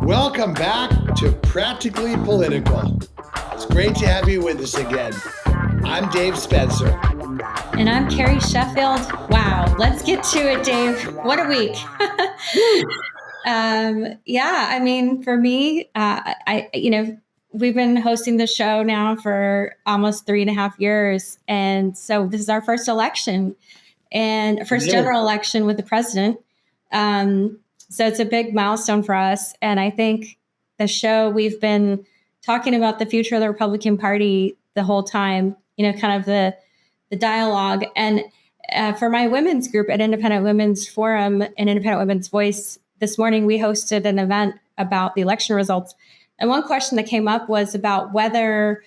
Welcome back to Practically Political. It's great to have you with us again. I'm Dave Spencer. And I'm Carrie Sheffield. Wow, let's get to it, Dave. What a week. For me, we've been hosting the show now for almost 3.5 years. And so this is our first election and first general election with the president. So it's a big milestone for us. And I think the show, we've been talking about the future of the Republican Party the whole time, kind of the dialogue. And for my women's group at Independent Women's Forum and Independent Women's Voice, this morning we hosted an event about the election results. And one question that came up was about whether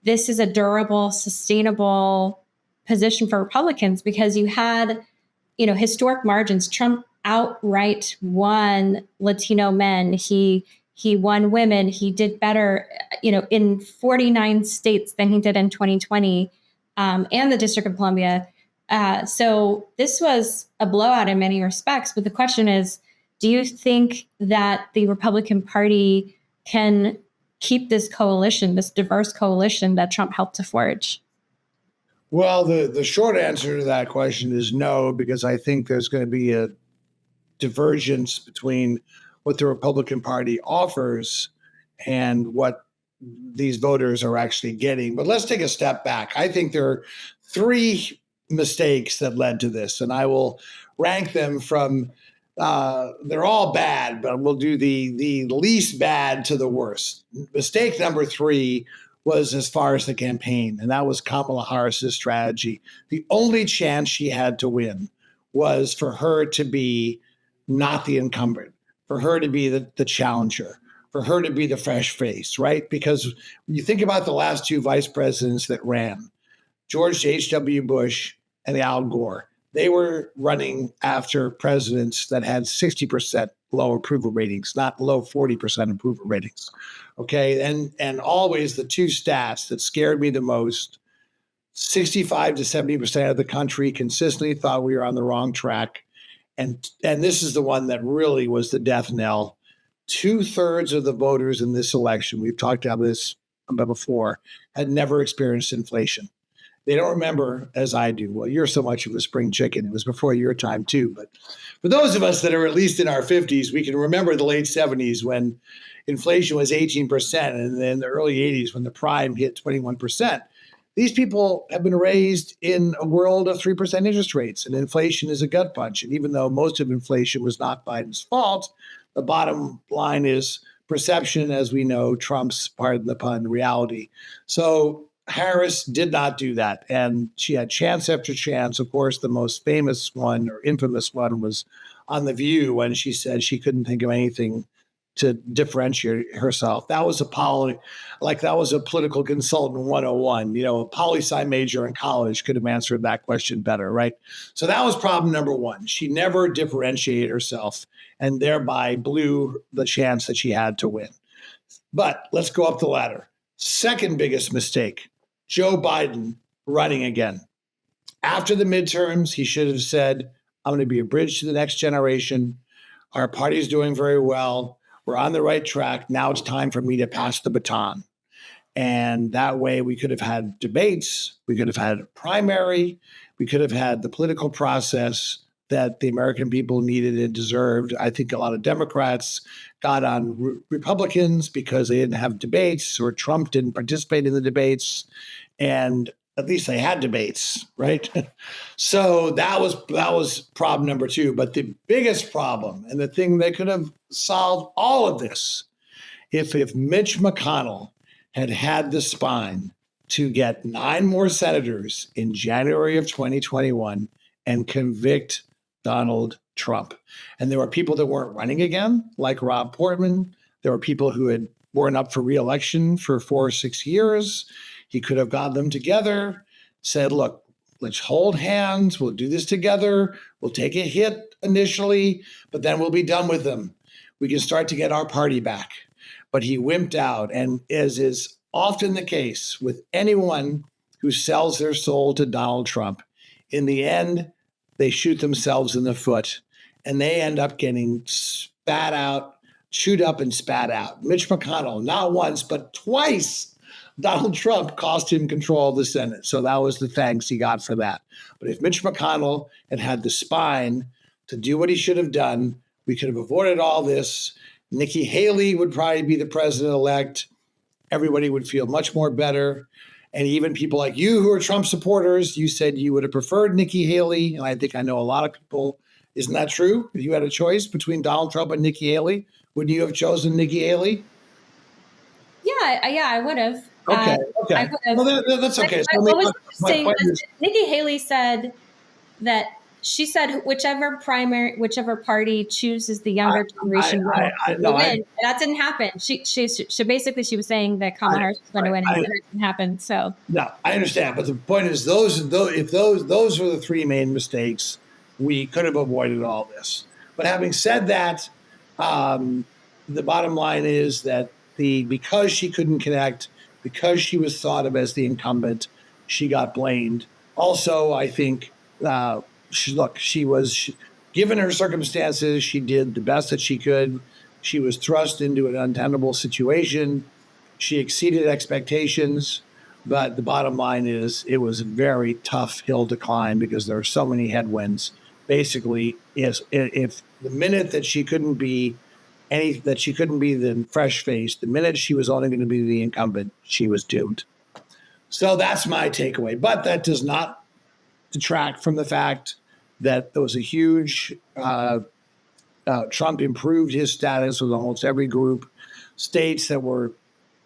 this is a durable, sustainable position for Republicans, because you had, historic margins. Trump outright won Latino men. He won women. He did better, in 49 states than he did in 2020, and the District of Columbia. So this was a blowout in many respects. But the question is, do you think that the Republican Party can keep this coalition, this diverse coalition that Trump helped to forge? Well, the short answer to that question is no, because I think there's going to be a divergence between what the Republican Party offers and what these voters are actually getting. But let's take a step back. I think there are three mistakes that led to this, and I will rank them from, they're all bad, but we'll do the least bad to the worst. Mistake number three was as far as the campaign, and that was Kamala Harris's strategy. The only chance she had to win was for her to be not the incumbent, for her to be the challenger, for her to be the fresh face, right? Because when you think about the last two vice presidents that ran, George H.W. Bush and Al Gore, they were running after presidents that had 60% low approval ratings, not low 40% approval ratings. Okay. And always the two stats that scared me the most, 65 to 70% of the country consistently thought we were on the wrong track. And this is the one that really was the death knell. 2/3 of the voters in this election, we've talked about this before, had never experienced inflation. They don't remember, as I do. Well, you're so much of a spring chicken. It was before your time too. But for those of us that are at least in our 50s, we can remember the late 70s when inflation was 18%, and then the early 80s when the prime hit 21%. These people have been raised in a world of 3% interest rates, and inflation is a gut punch. And even though most of inflation was not Biden's fault, the bottom line is perception, as we know, trumps, pardon the pun, reality. So Harris did not do that. And she had chance after chance. Of course, the most famous one or infamous one was on The View when she said she couldn't think of anything to differentiate herself. That was that was a political consultant 101. A poli-sci major in college could have answered that question better, right? So that was problem number one. She never differentiated herself and thereby blew the chance that she had to win. But let's go up the ladder. Second biggest mistake, Joe Biden running again. After the midterms, he should have said, I'm going to be a bridge to the next generation. Our party's doing very well. We're on the right track. Now it's time for me to pass the baton. And that way we could have had debates. We could have had a primary. We could have had the political process that the American people needed and deserved. I think a lot of Democrats got on Republicans because they didn't have debates, or Trump didn't participate in the debates. And at least they had debates, right? So that was problem number two. But the biggest problem, and the thing that could have solved all of this, if Mitch McConnell had the spine to get 9 more senators in January of 2021 and convict Donald Trump. And there were people that weren't running again, like Rob Portman. There were people who weren't up for re-election for 4 or 6 years. He could have got them together, said, look, let's hold hands. We'll do this together. We'll take a hit initially, but then we'll be done with them. We can start to get our party back. But he wimped out. And as is often the case with anyone who sells their soul to Donald Trump, in the end, they shoot themselves in the foot and they end up getting spat out chewed up and spat out. Mitch McConnell, not once, but twice, Donald Trump cost him control of the Senate. So that was the thanks he got for that. But if Mitch McConnell had had the spine to do what he should have done, we could have avoided all this. Nikki Haley would probably be the president-elect. Everybody would feel much more better. And even people like you who are Trump supporters, you said you would have preferred Nikki Haley. And I think I know a lot of people. Isn't that true? If you had a choice between Donald Trump and Nikki Haley, would you have chosen Nikki Haley? Yeah, I would have. Okay, okay. I would have. Well, that's okay. What was interesting was Nikki Haley said that she said whichever party chooses the younger generation will win. That didn't happen. She basically she was saying that Kamala Harris was going to win, and that didn't happen. So no, I understand, but the point is, if those were the three main mistakes, we could have avoided all this. But having said that, the bottom line is that because she couldn't connect, because she was thought of as the incumbent, she got blamed. Also, I think. She was given her circumstances. She did the best that she could. She was thrust into an untenable situation. She exceeded expectations, but the bottom line is it was a very tough hill to climb because there are so many headwinds. Basically, if the minute that she couldn't be the fresh face, the minute she was only going to be the incumbent, she was doomed. So that's my takeaway. But that does not detract from the fact that there was a huge Trump improved his status with almost every group. States that were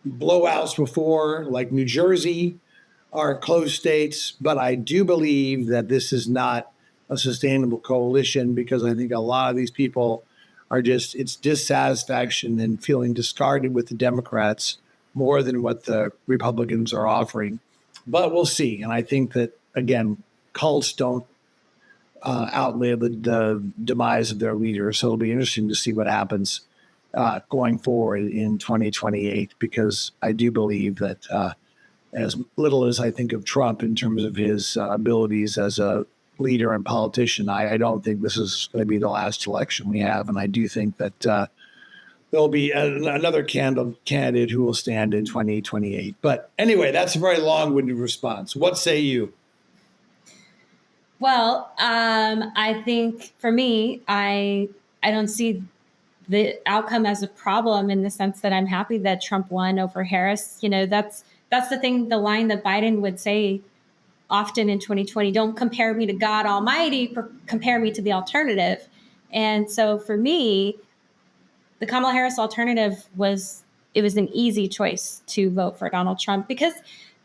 blowouts before, like New Jersey, are close states. But I do believe that this is not a sustainable coalition because I think a lot of these people are it's dissatisfaction and feeling discarded with the Democrats more than what the Republicans are offering. But we'll see. And I think that, again, cults don't outlive the demise of their leaders. So it'll be interesting to see what happens going forward in 2028, because I do believe that as little as I think of Trump in terms of his abilities as a leader and politician, I don't think this is going to be the last election we have. And I do think that there'll be another candidate who will stand in 2028. But anyway, that's a very long-winded response. What say you? Well, I think for me, I don't see the outcome as a problem in the sense that I'm happy that Trump won over Harris. You know, that's the thing, the line that Biden would say often in 2020, don't compare me to God Almighty, compare me to the alternative. And so for me, the Kamala Harris alternative was an easy choice to vote for Donald Trump because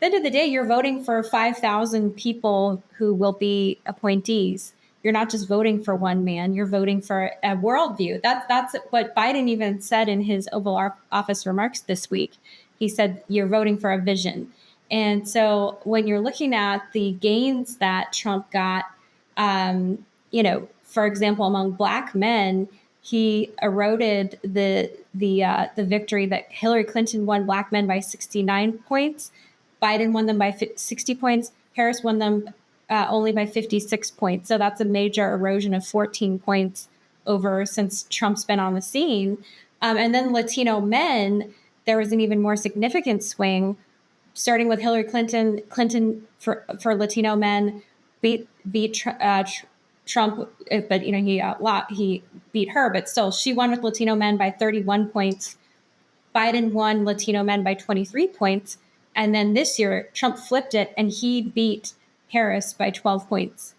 at the end of the day, you're voting for 5,000 people who will be appointees. You're not just voting for one man. You're voting for a worldview. That's what Biden even said in his Oval Office remarks this week. He said, you're voting for a vision. And so when you're looking at the gains that Trump got, for example, among Black men, he eroded the victory that Hillary Clinton won Black men by 69 points. Biden won them by 60 points. Harris won them only by 56 points. So that's a major erosion of 14 points over since Trump's been on the scene. And then Latino men, there was an even more significant swing, starting with Hillary Clinton. Clinton for Latino men beat Trump, but he beat her, but still she won with Latino men by 31 points. Biden won Latino men by 23 points. And then this year, Trump flipped it and he beat Harris by 12 points.